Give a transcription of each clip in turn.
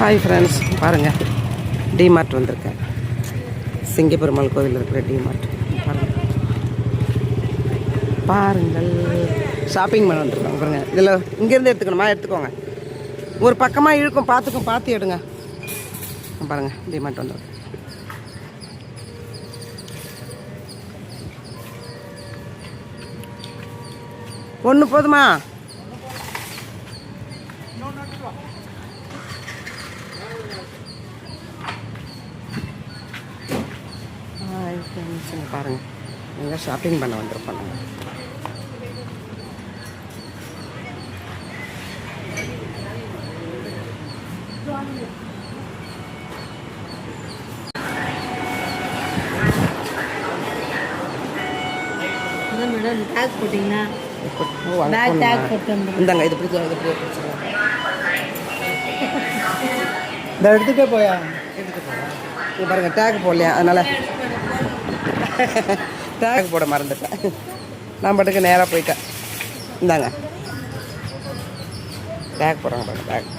Hi friends, பாருங்கள் DMart வந்திருக்கேன். சிங்கப்பெருமாள் கோவில் இருக்கிற டிமார்ட் பாருங்கள். ஷாப்பிங் பண்ண வந்துருக்கோம். பாருங்கள், இதில் இங்கேருந்து எடுத்துக்கணுமா? எடுத்துக்கோங்க. ஒரு பக்கமாக இழுக்கும், பார்த்து எடுங்க. பாருங்கள், டிமார்ட் வந்துடும். ஒன்று போதுமா? பாருங்கள், எங்கே ஷாப்பிங் பண்ண வந்திருப்போம் நாங்கள். மேடம் டேக் போட்டிங்கன்னா இந்தாங்க, இது பிடிச்சா இந்த எடுத்துகிட்டே போயா இது பாருங்கள், டேக் போடலையா, அதனால் டேக் போட மறந்துட்டேன். நான் பாட்டுக்கு நேராக போயிட்டேன். இந்தாங்க டேக் போடுறாங்க பாருங்க.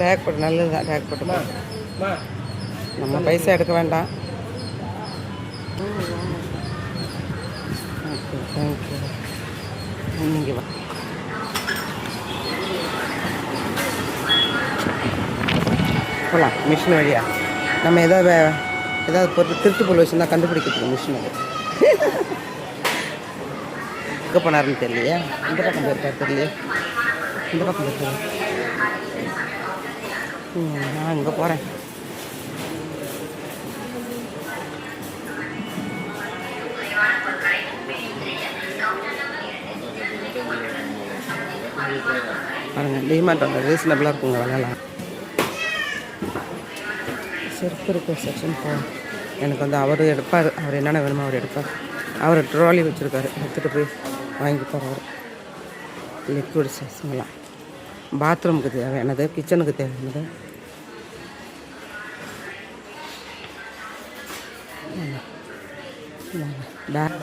டேக் போட்டு நல்லது தான். டேக் போட்டுமா நம்ம பைசா எடுக்க வேண்டாம். Okay, thank you. நீங்கள் வா. போகலாம் மிஷின் வழியா. நம்ம ஏதாவது பொருள் திருட்டு பொருள் வச்சுருந்தா கண்டுபிடிக்கிறதுக்கு மிஷின் அது. எங்கே போனாருன்னு தெரியலையா? இந்த பக்கம் போயிருக்காரு தெரியலையே. இந்த பக்கம் போயிருக்காரு. நான் இங்கே போகிறேன். பாருங்கள், டிமார்ட் வந்து ரீசனபிளாக இருக்குங்க விலைலாம். செருப்பு இருக்க செக்ஷன் போ. எனக்கு வந்து அவர் எடுப்பார். அவர் என்னென்ன வேணுமோ அவர் எடுப்பார். அவர் ட்ராலி வச்சுருக்காரு, எடுத்துகிட்டு போய் வாங்கிப்பார். அவர் லிக்விட் செக்ஷன்லாம் பாத்ரூமுக்கு தேவையானது, கிச்சனுக்கு தேவையானது. பேக்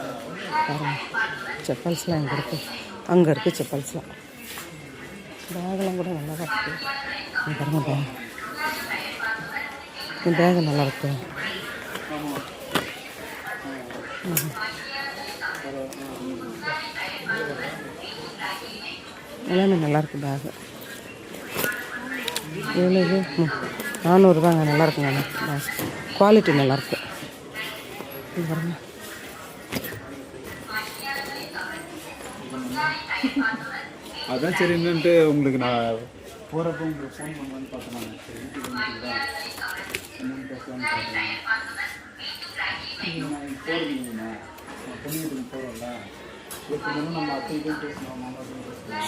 பாருங்கள், செப்பல்ஸ்லாம் எங்கே இருக்குது? அங்கே இருக்குது செப்பல்ஸ்லாம். பேகெல்லாம் கூட நல்லா தான் இருக்குது. பாருங்கள், பேக் இந்த பேகு நல்லாயிருக்கு. எல்லாமே நல்லாயிருக்கு. பேகு எவ்வளோ இது? 400 ரூபாங்க. நல்லாயிருக்குங்க. குவாலிட்டி நல்லாயிருக்கு. இது பாருங்கள். அதான் சரி என்னன்ட்டு உங்களுக்கு நான் போகிறப்ப உங்களுக்கு ஃபோன் பண்ணுவேன்னு பார்த்தேன்.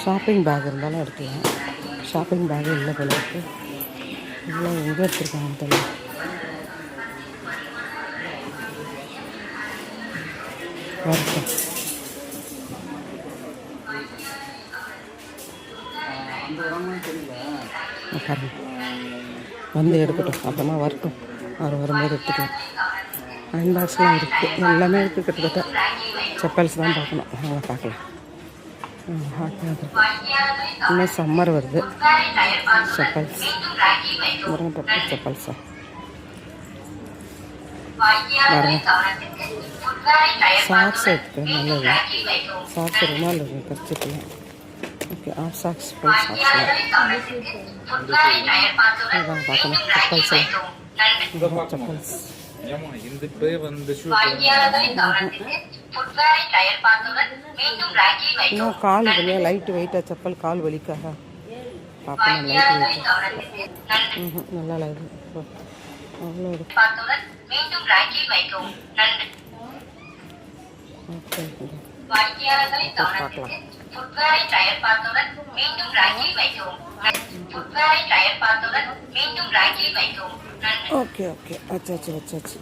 ஷாப்பிங் பேக் இருந்தாலும் எடுக்கலாம். ஷாப்பிங் பேக்கு இல்லை போல இருக்கு. இல்லை, எங்கே எடுத்துருக்காங்கன்னு தெரியல. வரட்டும், வந்து எடுக்கட்டும். அப்புறமா வரட்டும், அவர் வரும்போது எடுத்துக்கலாம். அயன் பாக்ஸ்லாம் இருக்குது, எல்லாமே இருக்குது. கிட்டத்தட்ட செப்பல்ஸ் தான் பார்க்கணும். அவங்க பார்க்கலாம். இன்னும் சம்மர் வருது. செப்பல்ஸ் செப்பல்ஸா பாருங்க. சாக்ஸ் இருக்குது, நல்லது. சாக்ஸ் ருமால் இருக்குது, கரிச்சிக்கலாம். ஓகே, ஆஃப் சாக்ஸ் ஃபுல் சாக்ஸ்லாம் இதுதான் பார்க்கணும். செப்பல்ஸ்லாம் செப்பல்ஸ் இன்னும் கால் வலியா? லைட்டு வெயிட்டாக செப்பல் கால் வலிக்காக பார்ப்போம். லைட் வெயிட் நல்லா இது அவ்வளோ இருக்கு. ஓகே, பார்க்கலாம். ஓகே ஓகே, வச்சாச்சு வச்சாச்சு.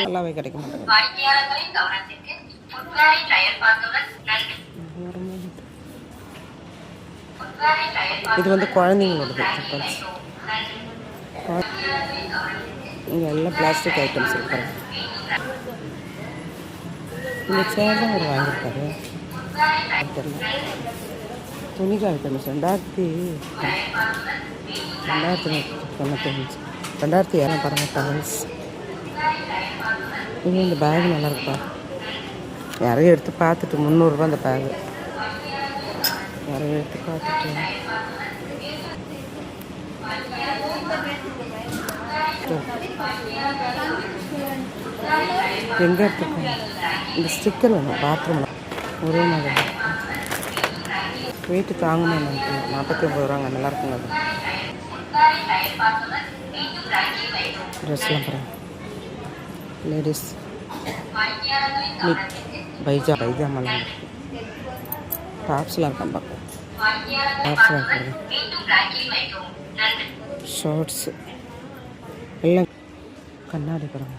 நல்லாவே கிடைக்க மாட்டேங்குது. இது வந்து குழந்தைங்களோடது செப்பல்ஸ். இங்கே எல்லாம் பிளாஸ்டிக் ஐட்டம்ஸ் இருக்கிறேன். இந்த சேர் தான் அவர் வாங்கியிருக்காரு. தெரியல. துணி காய் கமிஷன் 2000 பாருங்கள் டவல்ஸ். இது இந்த பேக் நல்லா இருக்குப்பா. யாரையும் எடுத்து பார்த்துட்டு 300 அந்த பேகு. யாரையும் எடுத்து பார்த்துட்டு எங்கே எடுத்துக்கோங்க. இந்த ஸ்டிக்கர் வேணும் பாத்ரூமில் ஒரே மாதிரி வெயிட்டு தாங்கணும். எனக்கு 49 ரூபாங்க. நல்லா இருக்குங்க அது. ட்ரெஸ்லாம் பாருங்கள் லேடிஸ் பைஜாமெல்லாம் இருக்குது. டாப்ஸ்லாம் இருக்கான் பார்க்க. டாப்ஸ்லாம் இருக்காங்க. ஷார்ட்ஸு எல்லாம் கண்ணாடி பாருங்க.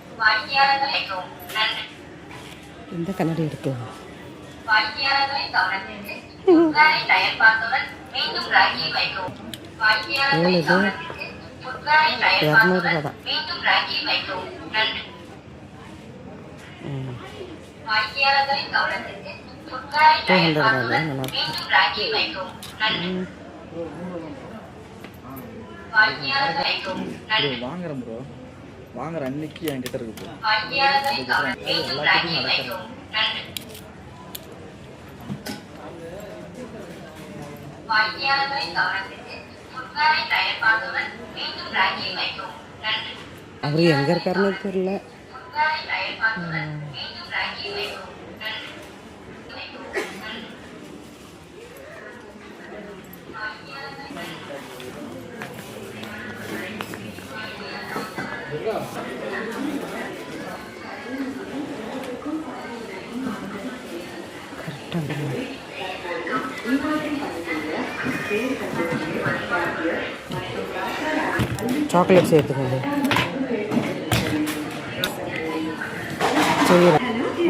எந்த கண்ணாடி எடுக்கலாம்? எவ்வளோ இது? 200 ரூபா தான். 200 ரூபாய். நல்லா இருக்கும். வாங்குறேன் ப்ரோ. வாங்குற அன்னைக்கு என்கிட்ட இருக்கு. அவர் எங்க இருக்காருன்னு தெரியல. சாக்லேட்ஸ் எடுத்துக்கோங்க. சரி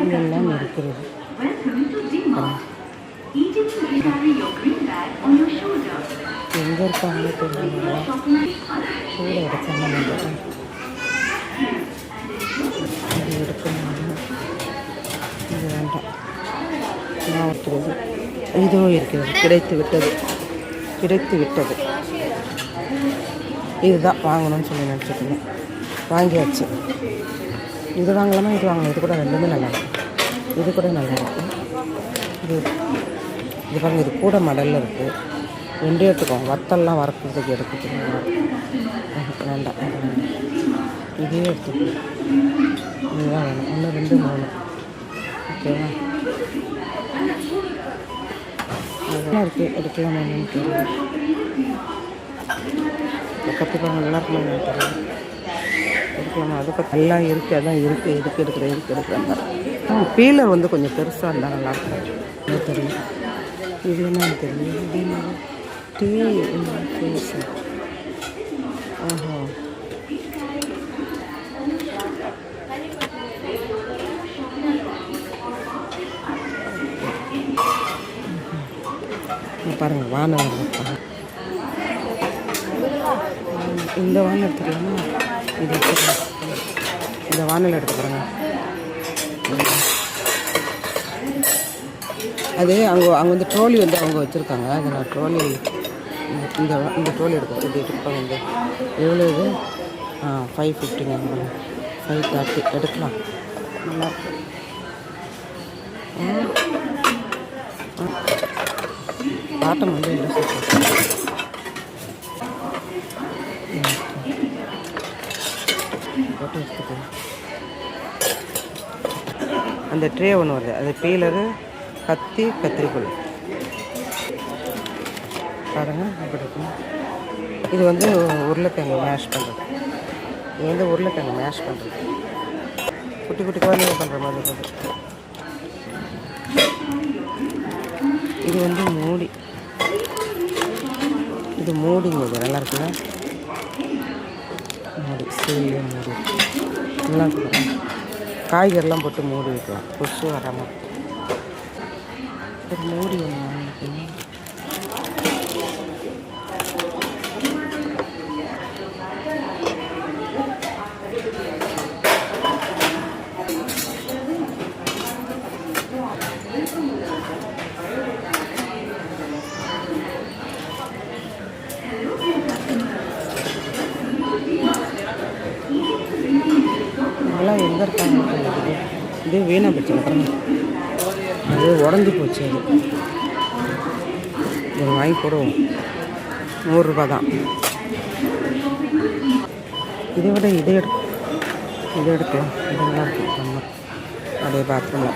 இதெல்லாம் இருக்கிறது. எங்கே இருக்காங்க தெரியல. கூட எடுக்கணும். இது எடுக்கணும். இது வேண்டாம். நான் இருக்கிறது இதுவும் இருக்கிறது. கிடைத்து விட்டது. இதுதான் வாங்கணும்னு சொல்லி நினச்சிருந்தேன். வாங்கியாச்சு. இது வாங்கலாமா இது வாங்கலாம். இது கூட ரெண்டுமே நல்லா இருக்கும். இது கூட நல்லா இருக்கும். இது பாருங்கள். இது கூட மடலில் இருக்குது. ரெண்டே எடுத்துக்கோங்க. வத்தல்லாம் வறுக்கிறதுக்கு எடுத்துக்கோங்க. வேண்டாம். இதே எடுத்துக்கோங்க. இதுதான் வேணும். 1 2 3. ஓகேவா? அதெல்லாம் இருக்குது. எடுக்கலாம் என்னன்னு தெரியல. கற்றுக்கலாம் நல்லா இருக்குமா தெரியல. எடுக்கலாமா? அது பக்கம் எல்லாம் இருக்குது. அதான் இருக்குது. எடுக்கிறேன். பீலர் வந்து கொஞ்சம் பெருசாக இருந்தால் நல்லாயிருக்கும். அது தெரியும். இது என்னன்னு தெரியும். இது டீ ஃபேஸு. ஓஹோ. பாருங்கள் வானம் இருப்பாங்க. இந்த வானல் எடுத்துக்கலாமா? இது எடுத்துக்கலாம். இந்த வானல் எடுத்து பாருங்க. அது அங்கே வந்து ட்ரோலி வந்து அவங்க வச்சுருக்காங்க. அது நான் ட்ரோலி இந்த ட்ரோலி எடுப்பேன். இது எடுப்பாங்க. வந்து எவ்வளோ இது? 550 530 எடுக்கலாம். நல்லா பாட்டம் வந்து என்ன சொல்கிறேன். போட்டு எடுத்துக்கோ. அந்த ட்ரே ஒன்று வருது. அது பீலரு, கத்தி, கத்திரிக்கோள் பாருங்கள். எப்படி இருக்கும். இது வந்து உருளைக்கிழங்கு மேஷ் பண்ணுறது. குட்டி குட்டி குழந்தைங்க பண்ணுற மாதிரி இருக்குது. இது வந்து மூடி. இது மூடிங்க. இது நல்லா இருக்குல்ல. மூடி சீலிய மூடி நல்லா இருக்கு. காய்கறிலாம் போட்டு மூடி வைக்கலாம். கொசு வராமல். ஒரு மூடி ஒன்று வாங்கிக்கணும். இதெல்லாம் எங்கே இருக்காங்க? இது வீணாக போச்சு அப்புறம் அது உடஞ்சி போச்சு. அது இது வாங்கி போடுவோம். 100 ரூபா தான். இதை விட இதை எடுக்கலாம். இது நல்லா இருக்கு. நம்ம அப்படியே பாத்ரூம்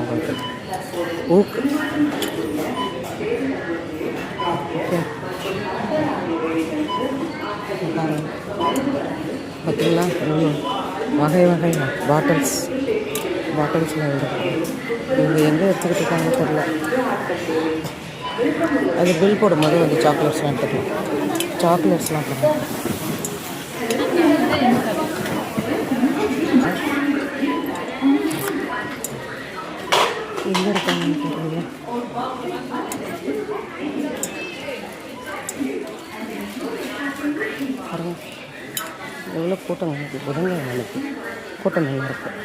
உங்களுக்கு ஊக்கு. ஓகே பார்த்தீங்களா? வகை பாட்டில்ஸில் எடுக்கிறோம். இவங்க எங்கே எடுத்துக்கிட்டு இருக்காங்க தெரியல. அது பில் போடும்போது வந்து சாக்லேட்ஸ்லாம் எடுத்துக்கலாம். சாக்லேட்ஸ்லாம் போடுறோம். எங்கே இருக்காங்கன்னு தெரியல. பாருங்க எவ்வளோ கூட்டம். எனக்கு புதன்கிழமை எனக்கு கூட்டம் நல்லா இருக்கும்.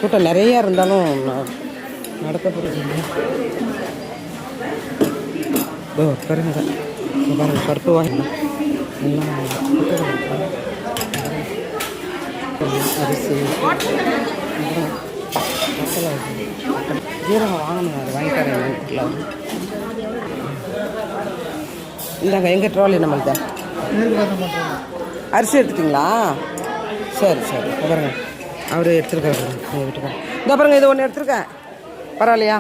கூட்டம் நிறையா இருந்தாலும் நடக்க போகிறது. பாருங்க பாருங்க கருப்பு வாங்கி எல்லாம் அரிசி மசாலா ஜீரகம் வாங்கணும். அது வாங்கி தரேன். இந்தாங்க எங்கள் ட்ராலி நம்மள்கிட்ட அரிசி எடுத்துட்டிங்களா? சரி பாருங்க அவர் எடுத்துருக்காரு. வீட்டுக்கார இந்த பாருங்க இது ஒன்று எடுத்துருக்கேன். பரவாயில்லையா?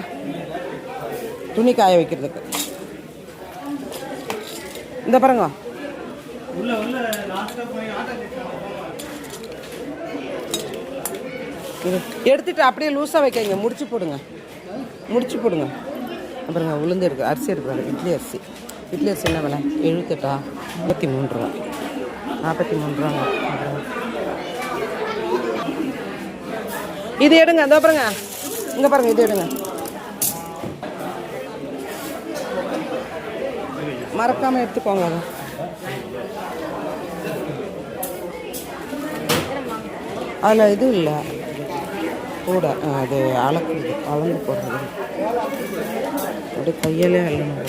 துணி காய வைக்கிறதுக்கு. இந்த பாருங்க இது எடுத்துட்டு அப்படியே லூஸாக வைக்காங்க. முடிச்சு போடுங்க. பாருங்க உளுந்து இருக்குது. அரிசி எடுக்கிறாங்க. இட்லி அரிசி என்ன விலை? 78 53 ரூபா. 43 ரூபாங்க. இது எடுங்க. இதோ பாருங்க இங்கே பாருங்க. இது எடுங்க. மறக்காமல் எடுத்துக்கோங்க. அதில் இது இல்லை கூட. அது அளந்து போடுறது. அப்படியே கையிலே அள்ளணும்.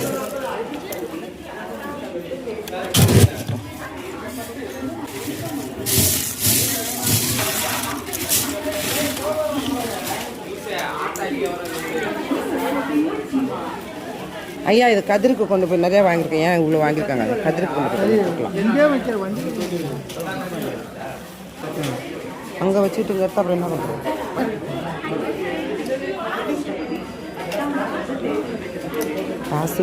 ஐயா இது கதிருக்கு கொண்டு போய் நிறையா வாங்கியிருக்கேன். ஏன் இவ்வளோ வாங்கியிருக்காங்க? அது கதிருக்கு கொண்டு போய் கொடுக்கலாம். அங்கே வச்சுட்டு இங்கே எடுத்து அப்புறம் என்ன பண்ணுறது? காசு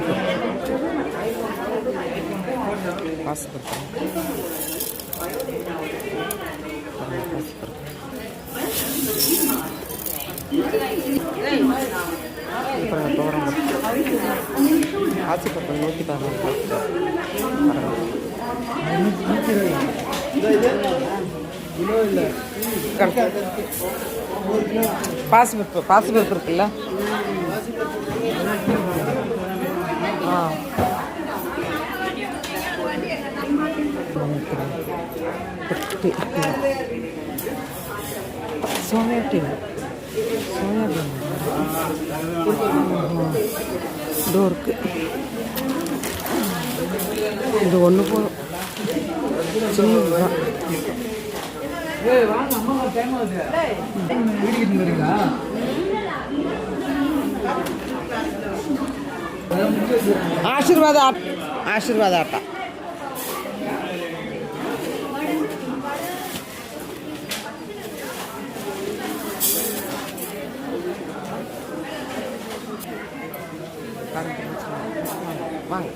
அப்புறம் தோரம் ஆசைப்பட்டு 116 பாசிப்பருப்பு இருக்குல்ல? சோயாபீன் டோருக்கு இது ஒன்று போதும். சின்னதுதான். ஆசீர்வாத ஆட்டா வாங்க.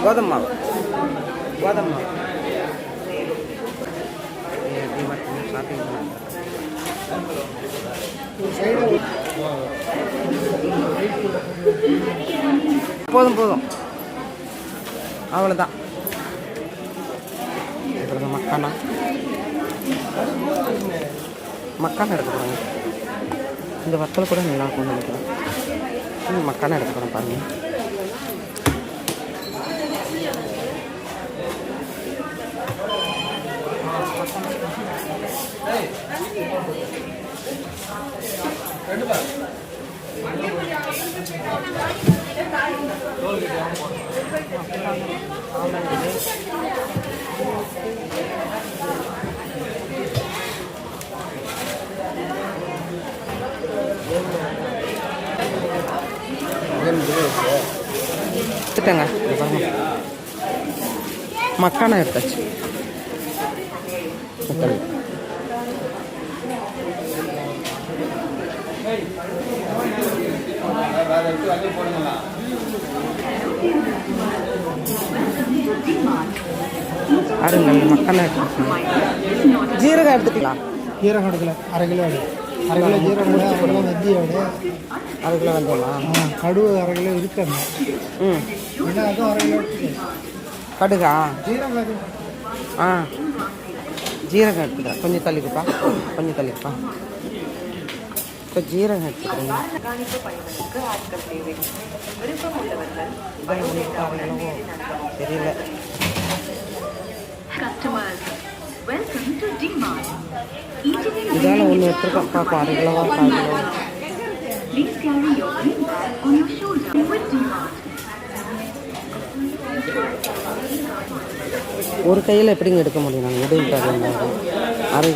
கோதுமை மாவு ஷாப்பிங் போதும் அவ்வளோதான். மக்கான எடுக்க போகிறாங்க. இந்த வத்தல் கூட நல்லா இருக்கும் நினைக்கிறேன். மக்கான எடுக்க போகிறேன் பாருங்கள். எடுத்துட்டேங்க இது பாருங்க. மக்கானா எடுத்தாச்சு. தக்காளி அருங்கள் மக்கானா எடுத்துக்கலாம். ஜீரகம் எடுத்துக்கலாம். ஜீரகம் எடுக்கல, அரை கிலோ எடு. அரை கிலோ ஜீரகம் எடு, அரை கிலோ வெத்தி எடு. அரை கிலோ வந்துடலாம். கடுகு அரை கிலோ இருக்கணும். ம் ஏன்னா அதுவும் அரை கிலோ எடுத்துக்க. கடுகா ஜீரகம் எடு. ஆ ஜீரகம் எடுத்துக்கிறேன். கொஞ்சம் தள்ளிக்குப்பா, கொஞ்சம் தள்ளிக்குப்பா. இப்போ ஜீரகம் எடுத்துக்கிறேங்க. தெரியல. இதால் ஒன்று எடுத்துருக்கோம். பார்ப்போம் அரை கிலோவா 4 கிலோவா. ஒரு கையில் எப்படிங்க எடுக்க முடியும்? நாங்கள் எடுக்க அரை